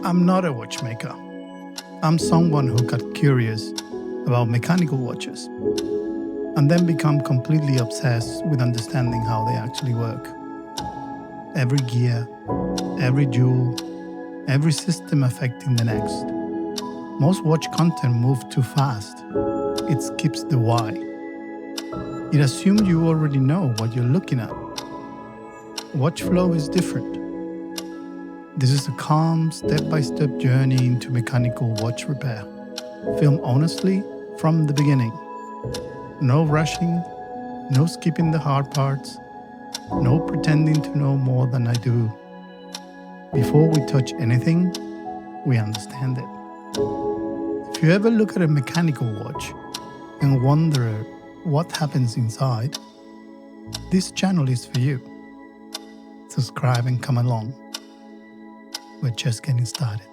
I'm not a watchmaker. I'm someone who got curious about mechanical watches and then become completely obsessed with understanding how they actually work. Every gear, every jewel, every system affecting the next. Most watch content moves too fast. It skips the why. It assumes you already know what you're looking at. Watch flow is different. This is a calm, step-by-step journey into mechanical watch repair. Filmed honestly from the beginning. No rushing, no skipping the hard parts, no pretending to know more than I do. Before we touch anything, we understand it. If you ever look at a mechanical watch and wonder what happens inside, this channel is for you. Subscribe and come along. We're just getting started.